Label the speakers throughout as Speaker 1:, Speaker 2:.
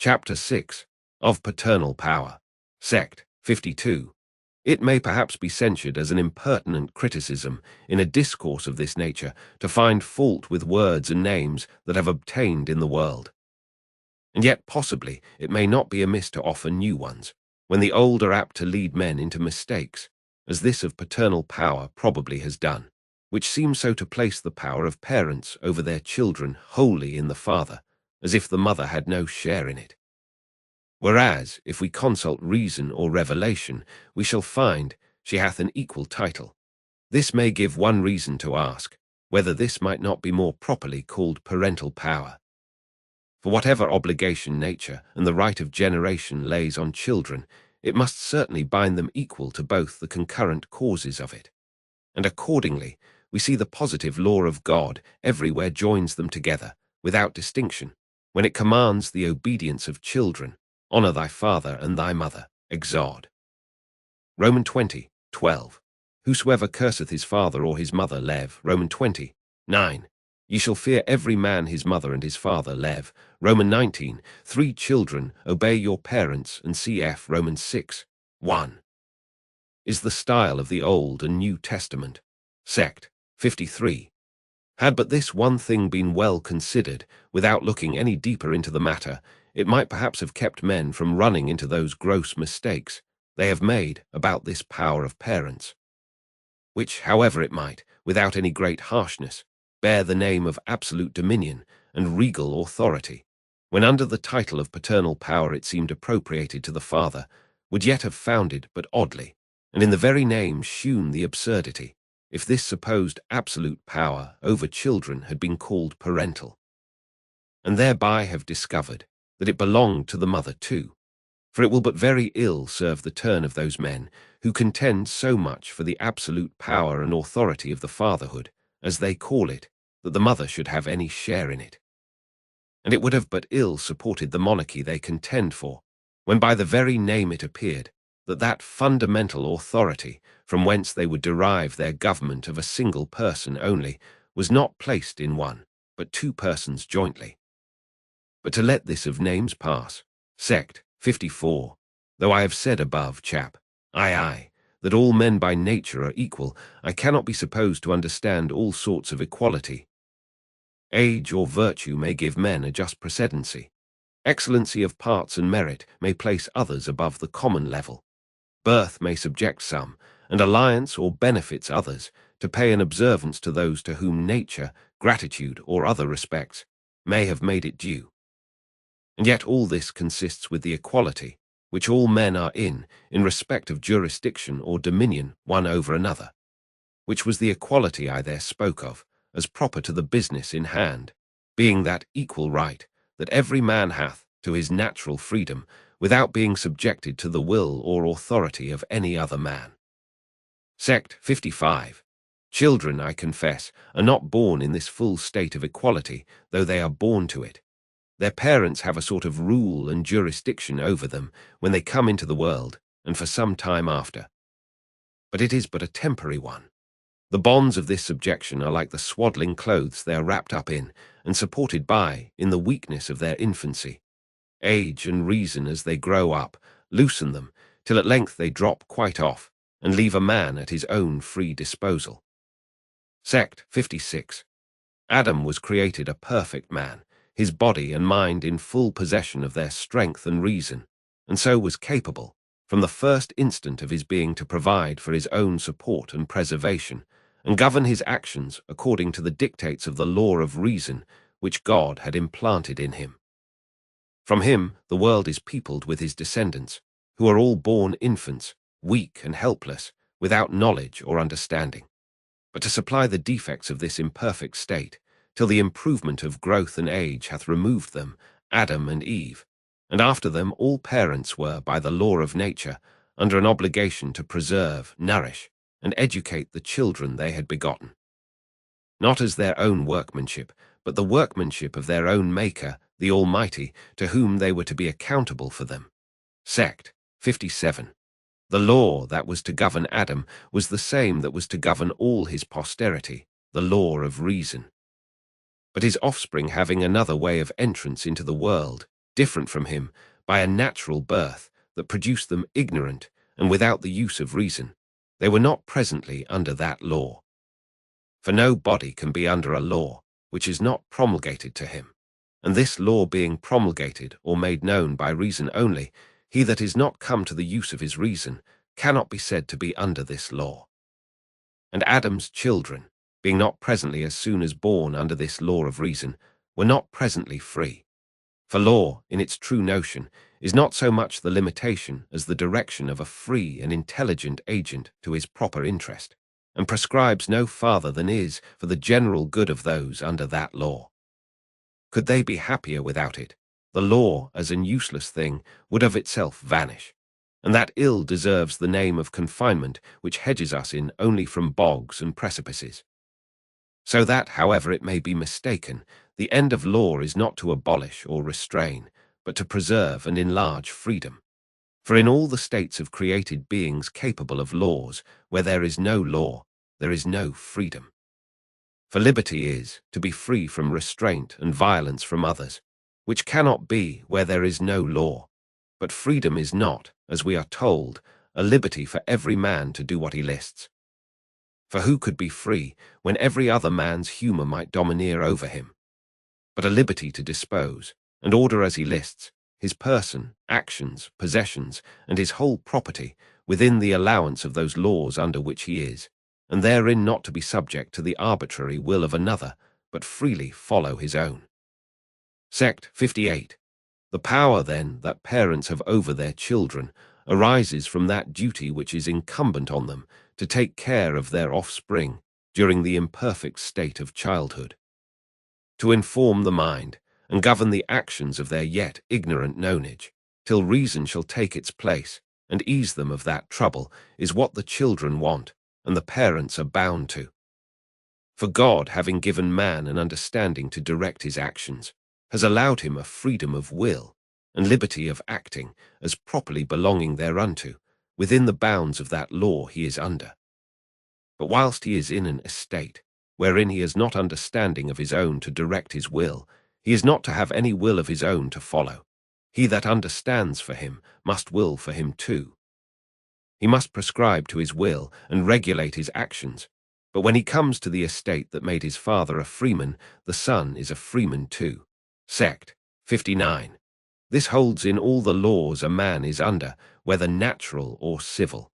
Speaker 1: Chapter 6 of Paternal Power. Sect 52. It may perhaps be censured as an impertinent criticism in a discourse of this nature to find fault with words and names that have obtained in the world. And yet possibly it may not be amiss to offer new ones, when the old are apt to lead men into mistakes, as this of paternal power probably has done, which seems so to place the power of parents over their children wholly in the father, as if the mother had no share in it. Whereas, if we consult reason or revelation, we shall find she hath an equal title. This may give one reason to ask, whether this might not be more properly called parental power. For whatever obligation nature and the right of generation lays on children, it must certainly bind them equal to both the concurrent causes of it. And accordingly, we see the positive law of God everywhere joins them together, without distinction, when it commands the obedience of children. Honor thy father and thy mother. Exod. Romans 20:12. Whosoever curseth his father or his mother, Lev. Romans 20:9. Ye shall fear every man his mother and his father, Lev. Romans 19. 3 children, obey your parents, and cf. Romans 6:1. Is the style of the Old and New Testament. Sect 53. Had but this one thing been well considered, without looking any deeper into the matter, it might perhaps have kept men from running into those gross mistakes they have made about this power of parents, which, however it might, without any great harshness, bear the name of absolute dominion and regal authority, when under the title of paternal power it seemed appropriated to the father, would yet have founded but oddly, and in the very name shewn the absurdity, if this supposed absolute power over children had been called parental, and thereby have discovered that it belonged to the mother too, for it will but very ill serve the turn of those men who contend so much for the absolute power and authority of the fatherhood, as they call it, that the mother should have any share in it. And it would have but ill supported the monarchy they contend for, when by the very name it appeared that that fundamental authority, from whence they would derive their government of a single person only, was not placed in one, but 2 persons jointly. But to let this of names pass. Sect 54. Though I have said above, chap, that all men by nature are equal, I cannot be supposed to understand all sorts of equality. Age or virtue may give men a just precedency. Excellency of parts and merit may place others above the common level. Birth may subject some, and alliance or benefits others, to pay an observance to those to whom nature, gratitude, or other respects may have made it due. And yet all this consists with the equality, which all men are in respect of jurisdiction or dominion one over another, which was the equality I there spoke of, as proper to the business in hand, being that equal right that every man hath to his natural freedom, without being subjected to the will or authority of any other man. Sect 55. Children, I confess, are not born in this full state of equality, though they are born to it. Their parents have a sort of rule and jurisdiction over them when they come into the world, and for some time after. But it is but a temporary one. The bonds of this subjection are like the swaddling clothes they are wrapped up in, and supported by, in the weakness of their infancy. Age and reason as they grow up loosen them, till at length they drop quite off, and leave a man at his own free disposal. Sect 56. Adam was created a perfect man, his body and mind in full possession of their strength and reason, and so was capable, from the first instant of his being, to provide for his own support and preservation, and govern his actions according to the dictates of the law of reason which God had implanted in him. From him the world is peopled with his descendants, who are all born infants, weak and helpless, without knowledge or understanding. But to supply the defects of this imperfect state, till the improvement of growth and age hath removed them, Adam and Eve, and after them all parents were, by the law of nature, under an obligation to preserve, nourish, and educate the children they had begotten, not as their own workmanship, but the workmanship of their own Maker, the Almighty, to whom they were to be accountable for them. Sect 57. The law that was to govern Adam was the same that was to govern all his posterity, the law of reason. But his offspring having another way of entrance into the world, different from him by a natural birth that produced them ignorant and without the use of reason, they were not presently under that law. For no body can be under a law which is not promulgated to him, and this law being promulgated or made known by reason only, he that is not come to the use of his reason cannot be said to be under this law. And Adam's children, being not presently as soon as born under this law of reason, were not presently free. For law, in its true notion, is not so much the limitation as the direction of a free and intelligent agent to his proper interest, and prescribes no farther than is for the general good of those under that law. Could they be happier without it, the law, as an useless thing, would of itself vanish, and that ill deserves the name of confinement which hedges us in only from bogs and precipices. So that, however it may be mistaken, the end of law is not to abolish or restrain, but to preserve and enlarge freedom. For in all the states of created beings capable of laws, where there is no law, there is no freedom. For liberty is, to be free from restraint and violence from others, which cannot be where there is no law. But freedom is not, as we are told, a liberty for every man to do what he lists. For who could be free when every other man's humour might domineer over him? But a liberty to dispose, and order as he lists, his person, actions, possessions, and his whole property, within the allowance of those laws under which he is, and therein not to be subject to the arbitrary will of another, but freely follow his own. Sect 58. The power, then, that parents have over their children arises from that duty which is incumbent on them to take care of their offspring during the imperfect state of childhood, to inform the mind and govern the actions of their yet ignorant nonage, till reason shall take its place and ease them of that trouble, is what the children want, and the parents are bound to. For God, having given man an understanding to direct his actions, has allowed him a freedom of will and liberty of acting as properly belonging thereunto, within the bounds of that law he is under. But whilst he is in an estate wherein he has not understanding of his own to direct his will, he is not to have any will of his own to follow. He that understands for him must will for him too. He must prescribe to his will and regulate his actions. But when he comes to the estate that made his father a freeman, the son is a freeman too. Sect 59. This holds in all the laws a man is under, whether natural or civil.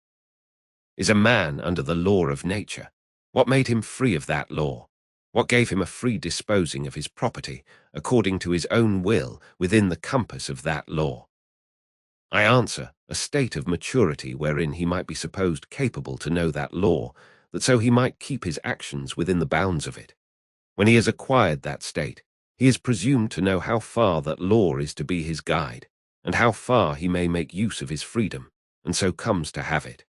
Speaker 1: Is a man under the law of nature? What made him free of that law? What gave him a free disposing of his property, according to his own will, within the compass of that law? I answer, a state of maturity wherein he might be supposed capable to know that law, that so he might keep his actions within the bounds of it. When he has acquired that state, he is presumed to know how far that law is to be his guide, and how far he may make use of his freedom, and so comes to have it.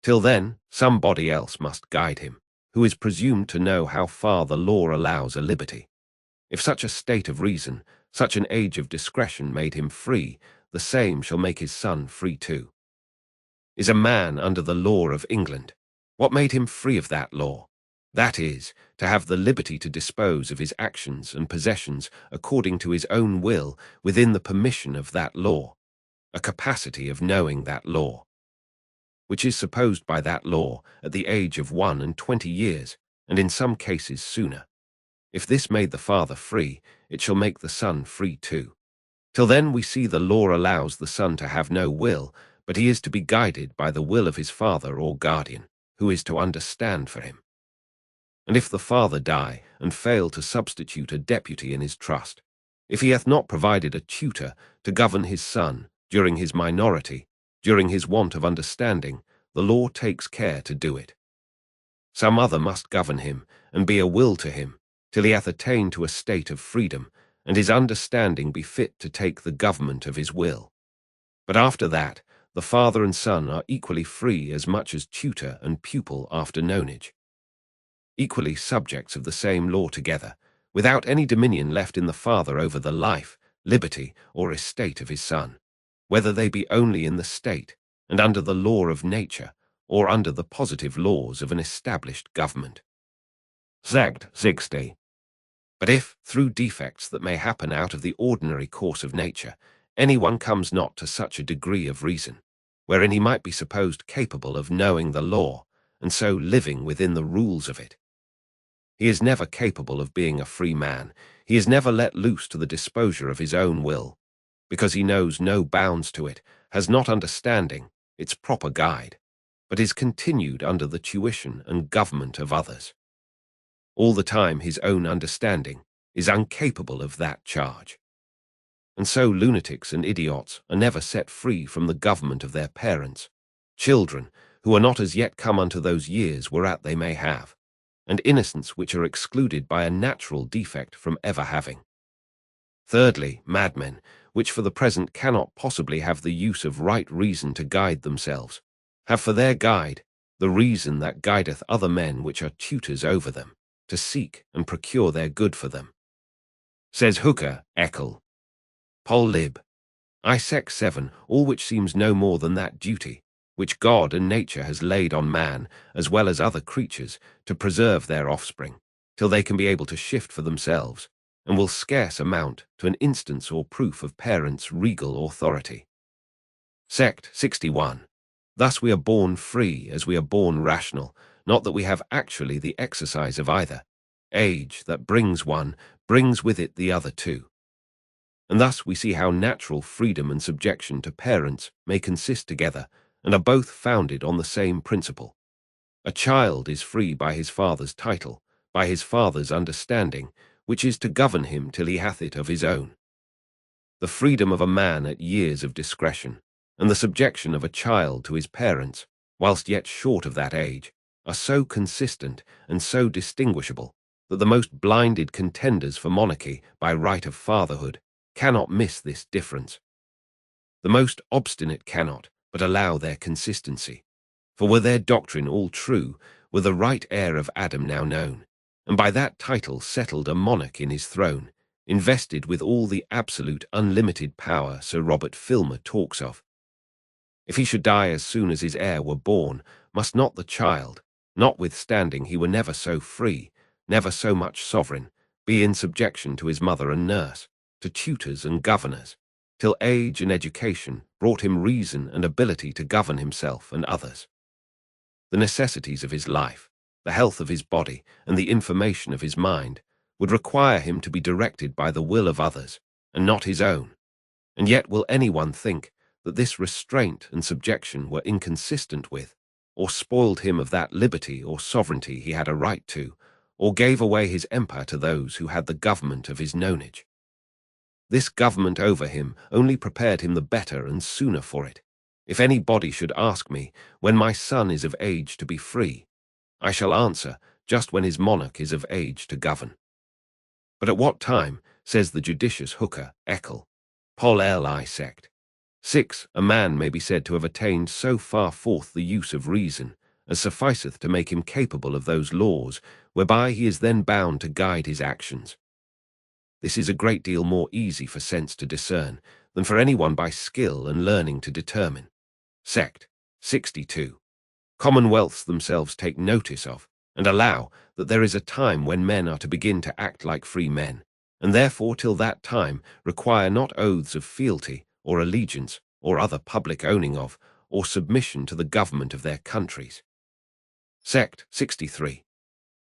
Speaker 1: Till then, somebody else must guide him, who is presumed to know how far the law allows a liberty. If such a state of reason, such an age of discretion made him free, the same shall make his son free too. Is a man under the law of England? What made him free of that law? That is, to have the liberty to dispose of his actions and possessions according to his own will within the permission of that law, a capacity of knowing that law, which is supposed by that law at the age of 21 years, and in some cases sooner. If this made the father free, it shall make the son free too. Till then we see the law allows the son to have no will, but he is to be guided by the will of his father or guardian, who is to understand for him. And if the father die, and fail to substitute a deputy in his trust, if he hath not provided a tutor to govern his son during his minority, during his want of understanding, the law takes care to do it. Some other must govern him, and be a will to him, till he hath attained to a state of freedom, and his understanding be fit to take the government of his will. But after that, the father and son are equally free as much as tutor and pupil after nonage, equally subjects of the same law together, without any dominion left in the father over the life, liberty, or estate of his son, whether they be only in the state, and under the law of nature, or under the positive laws of an established government. Sect 60. But if, through defects that may happen out of the ordinary course of nature, anyone comes not to such a degree of reason, wherein he might be supposed capable of knowing the law, and so living within the rules of it, he is never capable of being a free man. He is never let loose to the disposure of his own will, because he knows no bounds to it, has not understanding, its proper guide, but is continued under the tuition and government of others. All the time his own understanding is incapable of that charge. And so lunatics and idiots are never set free from the government of their parents, children who are not as yet come unto those years whereat they may have, and innocents which are excluded by a natural defect from ever having. Thirdly, madmen, which for the present cannot possibly have the use of right reason to guide themselves, have for their guide the reason that guideth other men which are tutors over them, to seek and procure their good for them. Says Hooker, Eckel, Pol. Lib. I sec. 7, all which seems no more than that duty, which God and nature has laid on man, as well as other creatures, to preserve their offspring, till they can be able to shift for themselves, and will scarce amount to an instance or proof of parents' regal authority. Sect. 61. Thus we are born free as we are born rational, not that we have actually the exercise of either. Age that brings one, brings with it the other too. And thus we see how natural freedom and subjection to parents may consist together, and are both founded on the same principle. A child is free by his father's title, by his father's understanding, which is to govern him till he hath it of his own. The freedom of a man at years of discretion, and the subjection of a child to his parents, whilst yet short of that age, are so consistent and so distinguishable that the most blinded contenders for monarchy by right of fatherhood cannot miss this difference. The most obstinate cannot but allow their consistency, for were their doctrine all true, were the right heir of Adam now known, and by that title settled a monarch in his throne, invested with all the absolute unlimited power Sir Robert Filmer talks of. If he should die as soon as his heir were born, must not the child, notwithstanding he were never so free, never so much sovereign, be in subjection to his mother and nurse, to tutors and governors, till age and education brought him reason and ability to govern himself and others? The necessities of his life, the health of his body, and the information of his mind would require him to be directed by the will of others, and not his own. And yet will any one think that this restraint and subjection were inconsistent with, or spoiled him of that liberty or sovereignty he had a right to, or gave away his empire to those who had the government of his nonage? This government over him only prepared him the better and sooner for it. If any body should ask me, when my son is of age to be free, I shall answer, just when his monarch is of age to govern. But at what time, says the judicious Hooker, Eckel, Pol. Li. Sect. 6, a man may be said to have attained so far forth the use of reason, as sufficeth to make him capable of those laws, whereby he is then bound to guide his actions. This is a great deal more easy for sense to discern than for any one by skill and learning to determine. Sect. 62. Commonwealths themselves take notice of, and allow that there is a time when men are to begin to act like free men, and therefore till that time require not oaths of fealty, or allegiance, or other public owning of, or submission to the government of their countries. Sect. 63.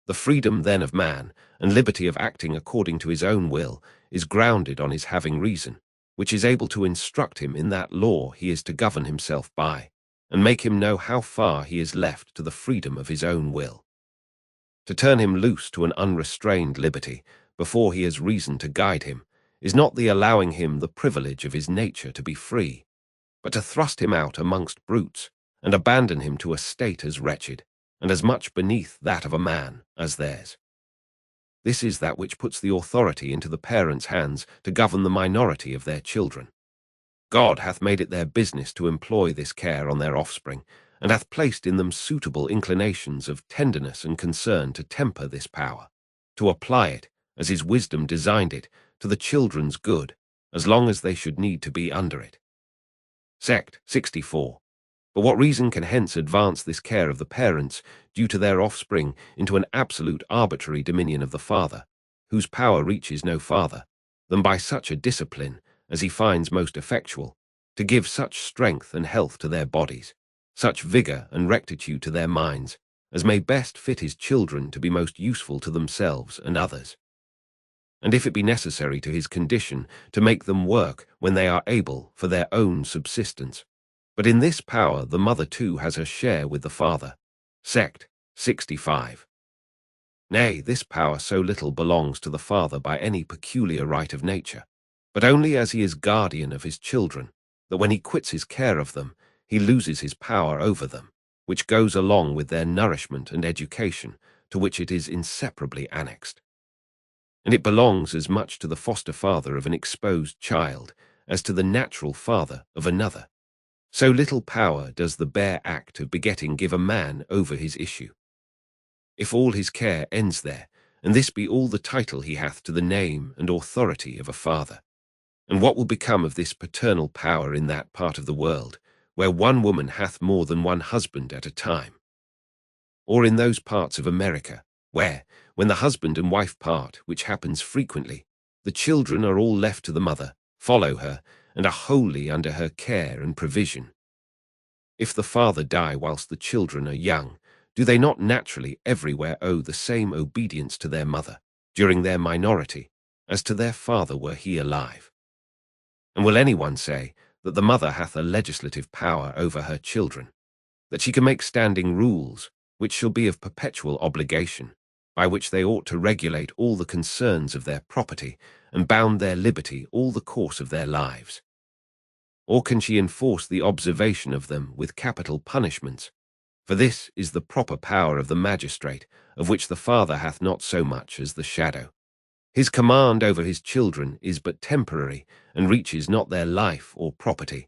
Speaker 1: The freedom then of man, and liberty of acting according to his own will, is grounded on his having reason, which is able to instruct him in that law he is to govern himself by, and make him know how far he is left to the freedom of his own will. To turn him loose to an unrestrained liberty, before he has reason to guide him, is not the allowing him the privilege of his nature to be free, but to thrust him out amongst brutes, and abandon him to a state as wretched, and as much beneath that of a man as theirs. This is that which puts the authority into the parents' hands to govern the minority of their children. God hath made it their business to employ this care on their offspring, and hath placed in them suitable inclinations of tenderness and concern to temper this power, to apply it, as his wisdom designed it, to the children's good, as long as they should need to be under it. Sect. 64. But what reason can hence advance this care of the parents, due to their offspring, into an absolute arbitrary dominion of the father, whose power reaches no farther than by such a discipline as he finds most effectual, to give such strength and health to their bodies, such vigor and rectitude to their minds, as may best fit his children to be most useful to themselves and others. And if it be necessary to his condition, to make them work when they are able for their own subsistence. But in this power the mother too has her share with the father. Sect. 65. Nay, this power so little belongs to the father by any peculiar right of nature, but only as he is guardian of his children, that when he quits his care of them, he loses his power over them, which goes along with their nourishment and education, to which it is inseparably annexed. And it belongs as much to the foster father of an exposed child as to the natural father of another. So little power does the bare act of begetting give a man over his issue. If all his care ends there, and this be all the title he hath to the name and authority of a father, and what will become of this paternal power in that part of the world, where one woman hath more than one husband at a time? Or in those parts of America, where, when the husband and wife part, which happens frequently, the children are all left to the mother, follow her, and are wholly under her care and provision? If the father die whilst the children are young, do they not naturally everywhere owe the same obedience to their mother, during their minority, as to their father were he alive? And will anyone say that the mother hath a legislative power over her children, that she can make standing rules, which shall be of perpetual obligation, by which they ought to regulate all the concerns of their property, and bound their liberty all the course of their lives? Or can she enforce the observation of them with capital punishments? For this is the proper power of the magistrate, of which the father hath not so much as the shadow. His command over his children is but temporary, and reaches not their life or property.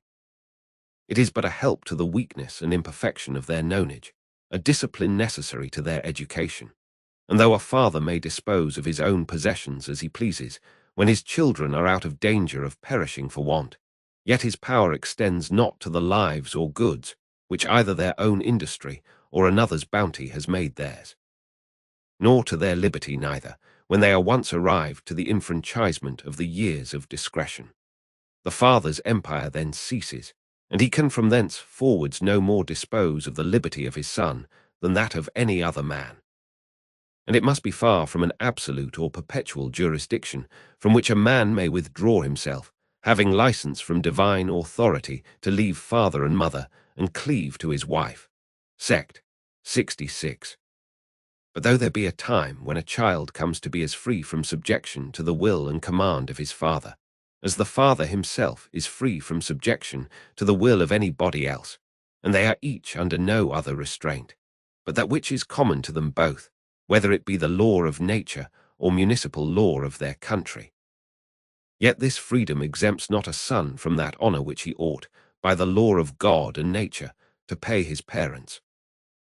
Speaker 1: It is but a help to the weakness and imperfection of their knowledge, a discipline necessary to their education. And though a father may dispose of his own possessions as he pleases, when his children are out of danger of perishing for want, yet his power extends not to the lives or goods, which either their own industry or another's bounty has made theirs, nor to their liberty neither, when they are once arrived to the enfranchisement of the years of discretion. The father's empire then ceases, and he can from thence forwards no more dispose of the liberty of his son than that of any other man. And it must be far from an absolute or perpetual jurisdiction, from which a man may withdraw himself, having license from divine authority to leave father and mother, and cleave to his wife. Sect. 66. But though there be a time when a child comes to be as free from subjection to the will and command of his father, as the father himself is free from subjection to the will of any body else, and they are each under no other restraint, but that which is common to them both, whether it be the law of nature or municipal law of their country. Yet this freedom exempts not a son from that honor which he ought, by the law of God and nature, to pay his parents.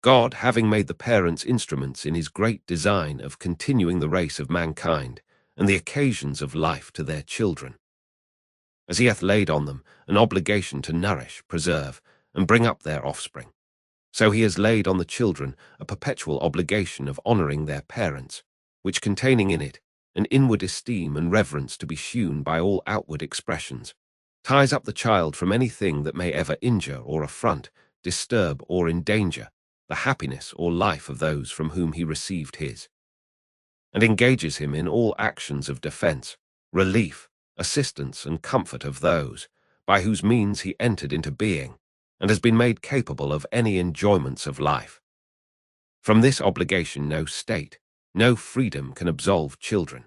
Speaker 1: God having made the parents instruments in his great design of continuing the race of mankind, and the occasions of life to their children, as he hath laid on them an obligation to nourish, preserve, and bring up their offspring, so he has laid on the children a perpetual obligation of honoring their parents, which containing in it an inward esteem and reverence to be shewn by all outward expressions, ties up the child from anything that may ever injure or affront, disturb or endanger the happiness or life of those from whom he received his, and engages him in all actions of defence, relief, assistance, and comfort of those by whose means he entered into being, and has been made capable of any enjoyments of life. From this obligation no state, no freedom can absolve children,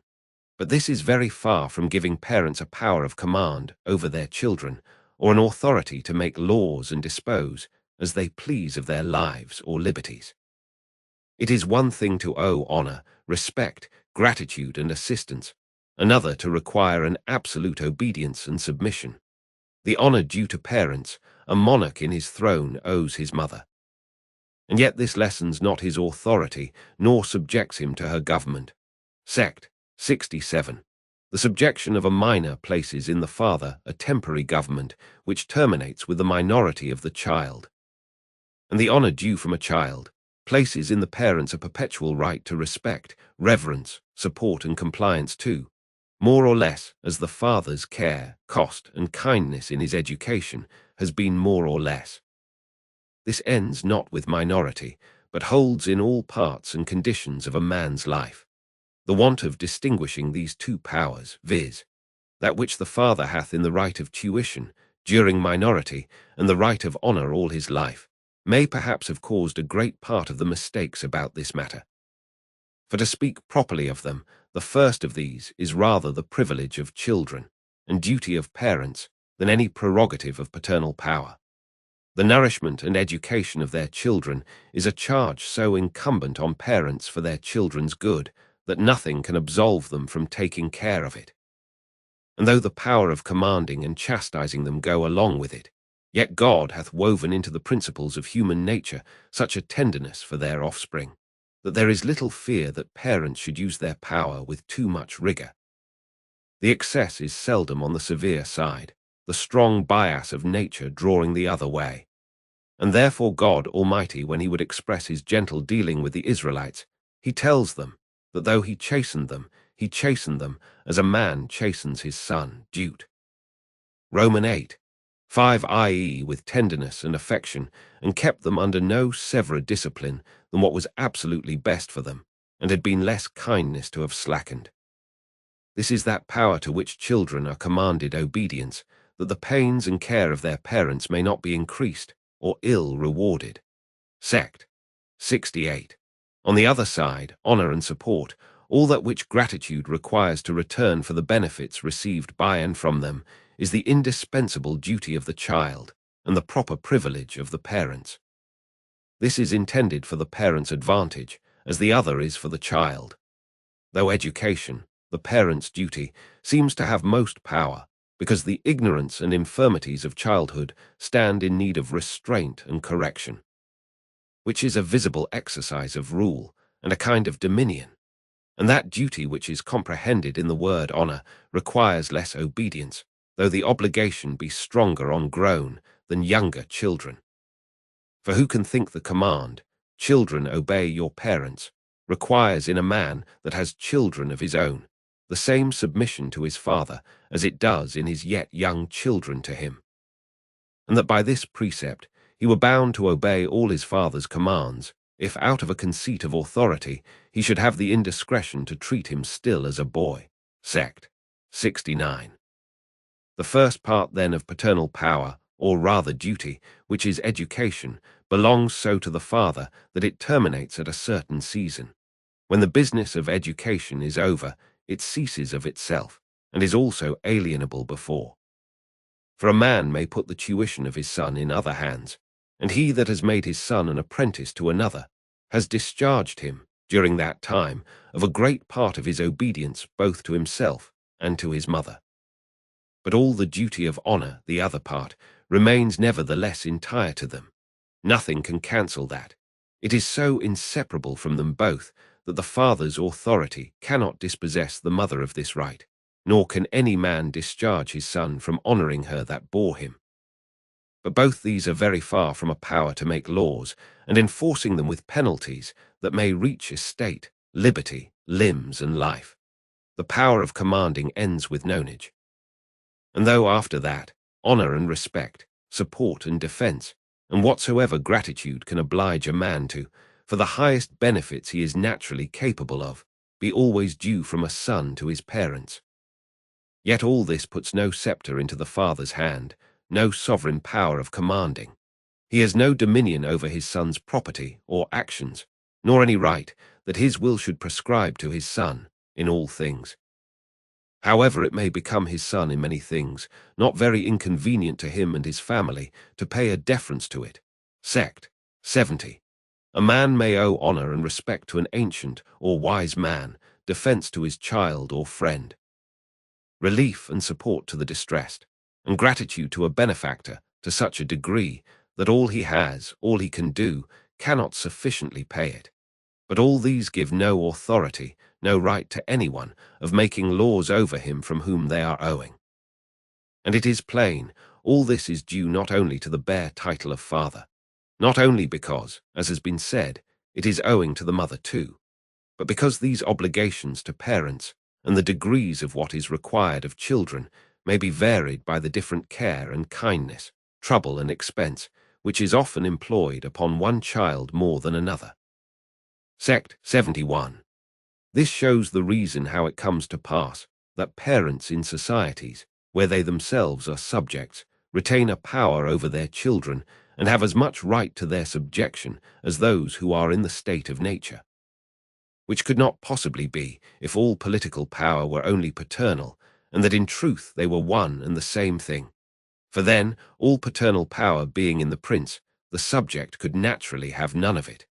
Speaker 1: but this is very far from giving parents a power of command over their children, or an authority to make laws and dispose as they please of their lives or liberties. It is one thing to owe honor, respect, gratitude, and assistance, another to require an absolute obedience and submission. The honor due to parents, a monarch in his throne owes his mother. And yet this lessens not his authority, nor subjects him to her government. Sect. 67. The subjection of a minor places in the father a temporary government, which terminates with the minority of the child. And the honor due from a child places in the parents a perpetual right to respect, reverence, support, and compliance too, more or less as the father's care, cost, and kindness in his education has been more or less. This ends not with minority, but holds in all parts and conditions of a man's life. The want of distinguishing these two powers, viz., that which the father hath in the right of tuition during minority, and the right of honour all his life, may perhaps have caused a great part of the mistakes about this matter. For to speak properly of them, the first of these is rather the privilege of children, and duty of parents, than any prerogative of paternal power. The nourishment and education of their children is a charge so incumbent on parents for their children's good, that nothing can absolve them from taking care of it. And though the power of commanding and chastising them go along with it, yet God hath woven into the principles of human nature such a tenderness for their offspring, that there is little fear that parents should use their power with too much rigour. The excess is seldom on the severe side, the strong bias of nature drawing the other way. And therefore God Almighty, when he would express his gentle dealing with the Israelites, he tells them that though he chastened them as a man chastens his son, Jude. Romans 8:5, i.e. with tenderness and affection, and kept them under no severer discipline than what was absolutely best for them, and had been less kindness to have slackened. This is that power to which children are commanded obedience, that the pains and care of their parents may not be increased or ill rewarded. Sect. 68. On the other side, honour and support, all that which gratitude requires to return for the benefits received by and from them, is the indispensable duty of the child, and the proper privilege of the parents. This is intended for the parent's advantage, as the other is for the child. Though education, the parent's duty, seems to have most power, because the ignorance and infirmities of childhood stand in need of restraint and correction, which is a visible exercise of rule and a kind of dominion, and that duty which is comprehended in the word honour requires less obedience, though the obligation be stronger on grown than younger children. For who can think the command, "Children, obey your parents," requires in a man that has children of his own the same submission to his father as it does in his yet young children to him, and that by this precept he were bound to obey all his father's commands, if out of a conceit of authority he should have the indiscretion to treat him still as a boy. Sect. 69. The first part then of paternal power, or rather duty, which is education, belongs so to the father that it terminates at a certain season. When the business of education is over, it ceases of itself, and is also alienable before. For a man may put the tuition of his son in other hands, and he that has made his son an apprentice to another has discharged him, during that time, of a great part of his obedience both to himself and to his mother. But all the duty of honour, the other part, remains nevertheless entire to them. Nothing can cancel that. It is so inseparable from them both that the father's authority cannot dispossess the mother of this right, nor can any man discharge his son from honouring her that bore him. But both these are very far from a power to make laws, and enforcing them with penalties that may reach estate, liberty, limbs, and life. The power of commanding ends with nonage. And though after that, honour and respect, support and defence, and whatsoever gratitude can oblige a man to, for the highest benefits he is naturally capable of, be always due from a son to his parents. Yet all this puts no sceptre into the father's hand, no sovereign power of commanding. He has no dominion over his son's property or actions, nor any right that his will should prescribe to his son in all things. However, it may become his son in many things, not very inconvenient to him and his family, to pay a deference to it. Sect. 70. A man may owe honour and respect to an ancient or wise man, defence to his child or friend, relief and support to the distressed, and gratitude to a benefactor to such a degree that all he has, all he can do, cannot sufficiently pay it. But all these give no authority, no right to anyone of making laws over him from whom they are owing. And it is plain, all this is due not only to the bare title of father, not only because, as has been said, it is owing to the mother too. But because these obligations to parents and the degrees of what is required of children may be varied by the different care and kindness, trouble and expense, which is often employed upon one child more than another. Sect 71. This shows the reason how it comes to pass that parents in societies, where they themselves are subjects, retain a power over their children and have as much right to their subjection as those who are in the state of nature, which could not possibly be if all political power were only paternal, and that in truth they were one and the same thing. For then, all paternal power being in the prince, the subject could naturally have none of it.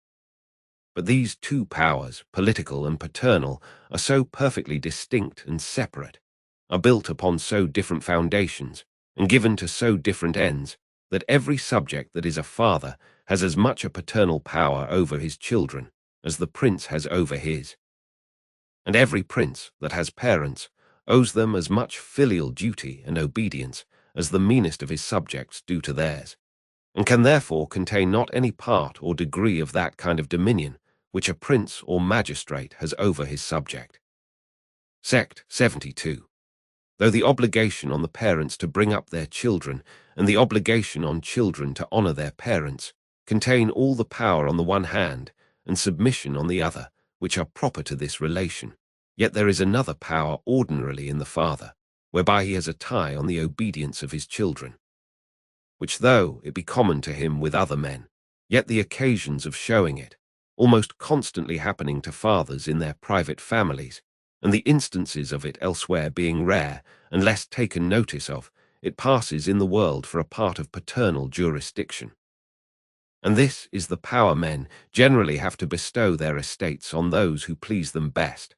Speaker 1: But these two powers, political and paternal, are so perfectly distinct and separate, are built upon so different foundations, and given to so different ends, that every subject that is a father has as much a paternal power over his children as the prince has over his. And every prince that has parents owes them as much filial duty and obedience as the meanest of his subjects do to theirs, and can therefore contain not any part or degree of that kind of dominion which a prince or magistrate has over his subject. Sect 72. Though the obligation on the parents to bring up their children and the obligation on children to honor their parents contain all the power on the one hand and submission on the other, which are proper to this relation, yet there is another power ordinarily in the father, whereby he has a tie on the obedience of his children, which though it be common to him with other men, yet the occasions of showing it, almost constantly happening to fathers in their private families, and the instances of it elsewhere being rare and less taken notice of, it passes in the world for a part of paternal jurisdiction. And this is the power men generally have to bestow their estates on those who please them best,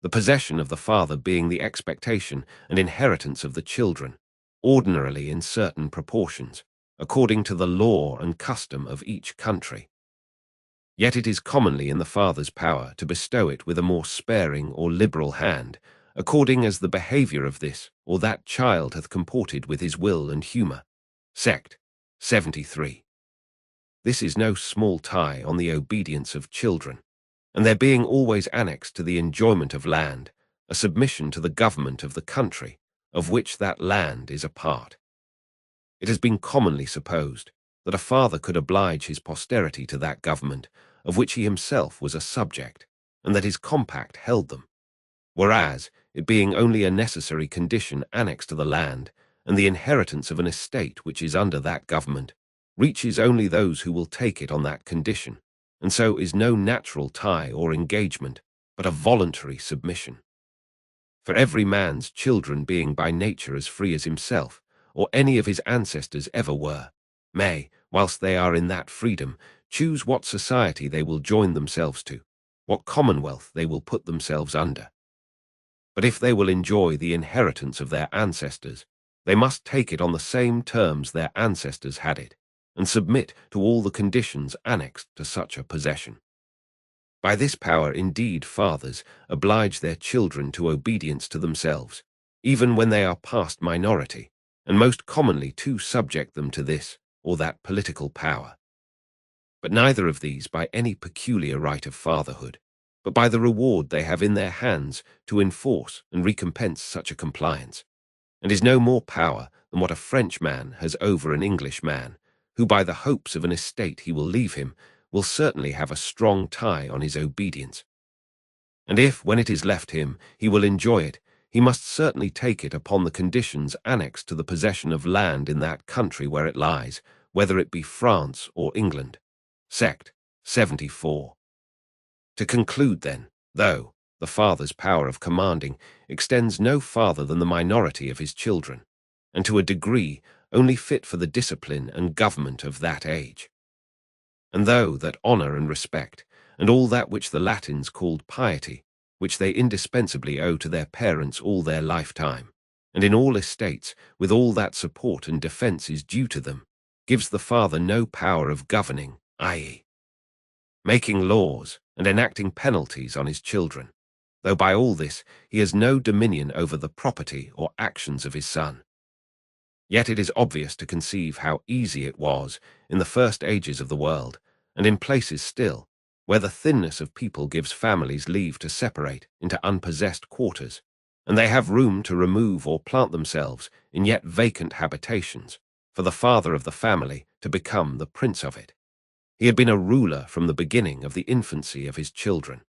Speaker 1: the possession of the father being the expectation and inheritance of the children, ordinarily in certain proportions, according to the law and custom of each country. Yet it is commonly in the father's power to bestow it with a more sparing or liberal hand, according as the behavior of this or that child hath comported with his will and humour. Sect 73. This is no small tie on the obedience of children, and their being always annexed to the enjoyment of land, a submission to the government of the country, of which that land is a part. It has been commonly supposed that a father could oblige his posterity to that government, of which he himself was a subject, and that his compact held them, whereas, it being only a necessary condition annexed to the land, and the inheritance of an estate which is under that government, reaches only those who will take it on that condition, and so is no natural tie or engagement, but a voluntary submission. For every man's children being by nature as free as himself, or any of his ancestors ever were, may, whilst they are in that freedom, choose what society they will join themselves to, what commonwealth they will put themselves under. But if they will enjoy the inheritance of their ancestors, they must take it on the same terms their ancestors had it, and submit to all the conditions annexed to such a possession. By this power indeed fathers oblige their children to obedience to themselves, even when they are past minority, and most commonly to subject them to this or that political power. But neither of these by any peculiar right of fatherhood, but by the reward they have in their hands to enforce and recompense such a compliance, and is no more power than what a French man has over an English man, who by the hopes of an estate he will leave him, will certainly have a strong tie on his obedience. And if, when it is left him, he will enjoy it, he must certainly take it upon the conditions annexed to the possession of land in that country where it lies, whether it be France or England. Sect 74. To conclude then, though the father's power of commanding extends no farther than the minority of his children, and to a degree only fit for the discipline and government of that age. And though that honour and respect, and all that which the Latins called piety, which they indispensably owe to their parents all their lifetime, and in all estates, with all that support and defence is due to them, gives the father no power of governing, i.e., making laws and enacting penalties on his children, though by all this he has no dominion over the property or actions of his son. Yet it is obvious to conceive how easy it was, in the first ages of the world, and in places still, where the thinness of people gives families leave to separate into unpossessed quarters, and they have room to remove or plant themselves in yet vacant habitations, for the father of the family to become the prince of it. He had been a ruler from the beginning of the infancy of his children.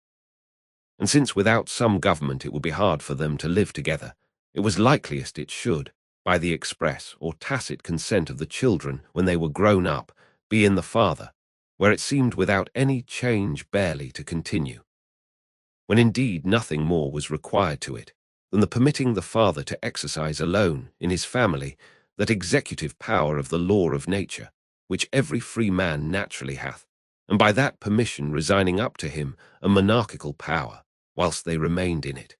Speaker 1: And since without some government it would be hard for them to live together, it was likeliest it should, by the express or tacit consent of the children when they were grown up, be in the father, where it seemed without any change barely to continue, when indeed nothing more was required to it than the permitting the father to exercise alone in his family that executive power of the law of nature, which every free man naturally hath, and by that permission resigning up to him a monarchical power, whilst they remained in it.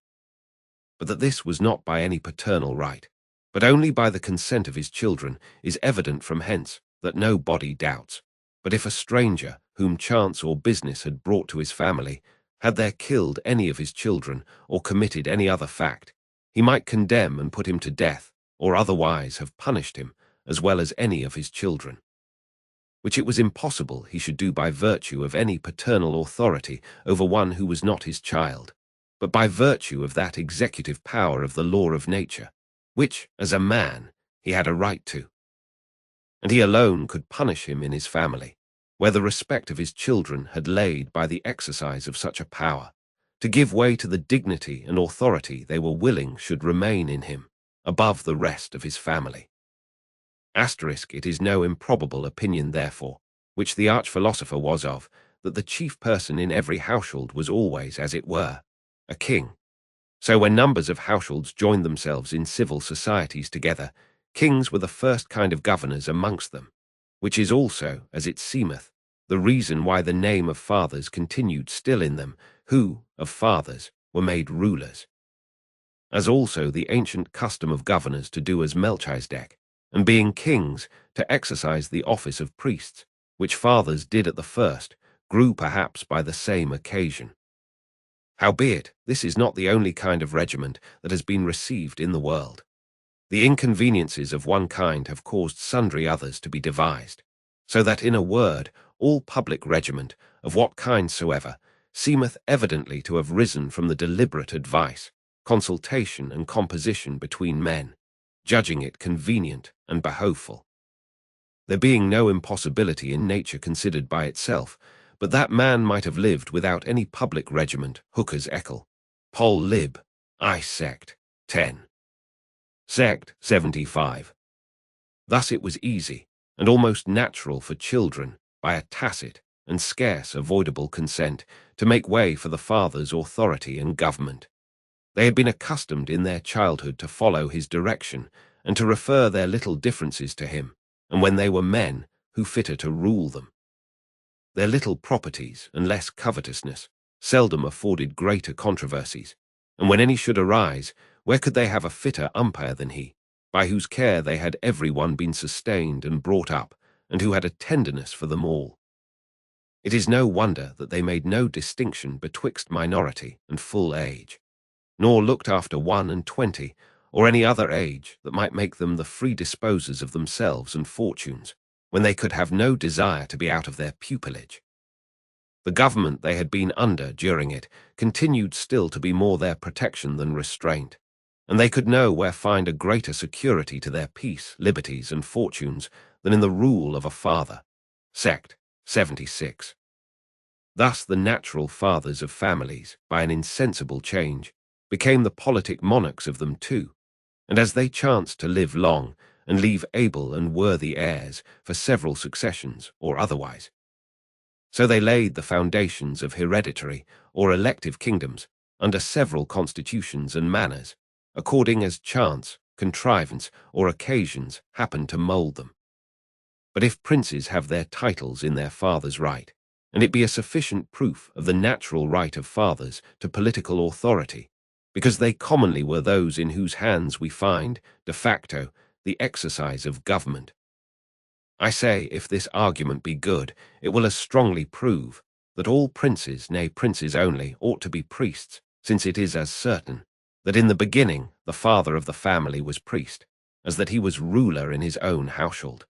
Speaker 1: But that this was not by any paternal right, but only by the consent of his children, is evident from hence that no body doubts. But if a stranger, whom chance or business had brought to his family, had there killed any of his children, or committed any other fact, he might condemn and put him to death, or otherwise have punished him, as well as any of his children, which it was impossible he should do by virtue of any paternal authority over one who was not his child, but by virtue of that executive power of the law of nature, which, as a man, he had a right to. And he alone could punish him in his family, where the respect of his children had laid by the exercise of such a power, to give way to the dignity and authority they were willing should remain in him, above the rest of his family. It is no improbable opinion, therefore, which the arch-philosopher was of, that the chief person in every household was always, as it were, a king. So when numbers of households joined themselves in civil societies together, kings were the first kind of governors amongst them, which is also, as it seemeth, the reason why the name of fathers continued still in them, who, of fathers, were made rulers. As also the ancient custom of governors to do as Melchizedek, and being kings, to exercise the office of priests, which fathers did at the first, grew perhaps by the same occasion. Howbeit, this is not the only kind of regiment that has been received in the world. The inconveniences of one kind have caused sundry others to be devised, so that, in a word, all public regiment, of what kind soever, seemeth evidently to have risen from the deliberate advice, consultation, and composition between men, judging it convenient and behoveful. There being no impossibility in nature considered by itself, but that man might have lived without any public regiment, Hooker's Ekel, Pol. Lib. I. Sect. 10. Sect. 75. Thus it was easy, and almost natural for children, by a tacit and scarce avoidable consent, to make way for the father's authority and government. They had been accustomed in their childhood to follow his direction, and to refer their little differences to him, and when they were men, who fitter to rule them. Their little properties and less covetousness seldom afforded greater controversies, and when any should arise, where could they have a fitter umpire than he, by whose care they had every one been sustained and brought up, and who had a tenderness for them all? It is no wonder that they made no distinction betwixt minority and full age, nor looked after 21, or any other age that might make them the free disposers of themselves and fortunes, when they could have no desire to be out of their pupilage. The government they had been under during it continued still to be more their protection than restraint, and they could nowhere find a greater security to their peace, liberties, and fortunes than in the rule of a father. Sect. 76. Thus the natural fathers of families, by an insensible change, became the politic monarchs of them too, and as they chanced to live long, and leave able and worthy heirs for several successions or otherwise, so they laid the foundations of hereditary or elective kingdoms under several constitutions and manners, according as chance, contrivance, or occasions happen to mould them. But if princes have their titles in their father's right, and it be a sufficient proof of the natural right of fathers to political authority, because they commonly were those in whose hands we find, de facto, the exercise of government. I say, if this argument be good, it will as strongly prove that all princes, nay princes only, ought to be priests, since it is as certain that in the beginning the father of the family was priest, as that he was ruler in his own household.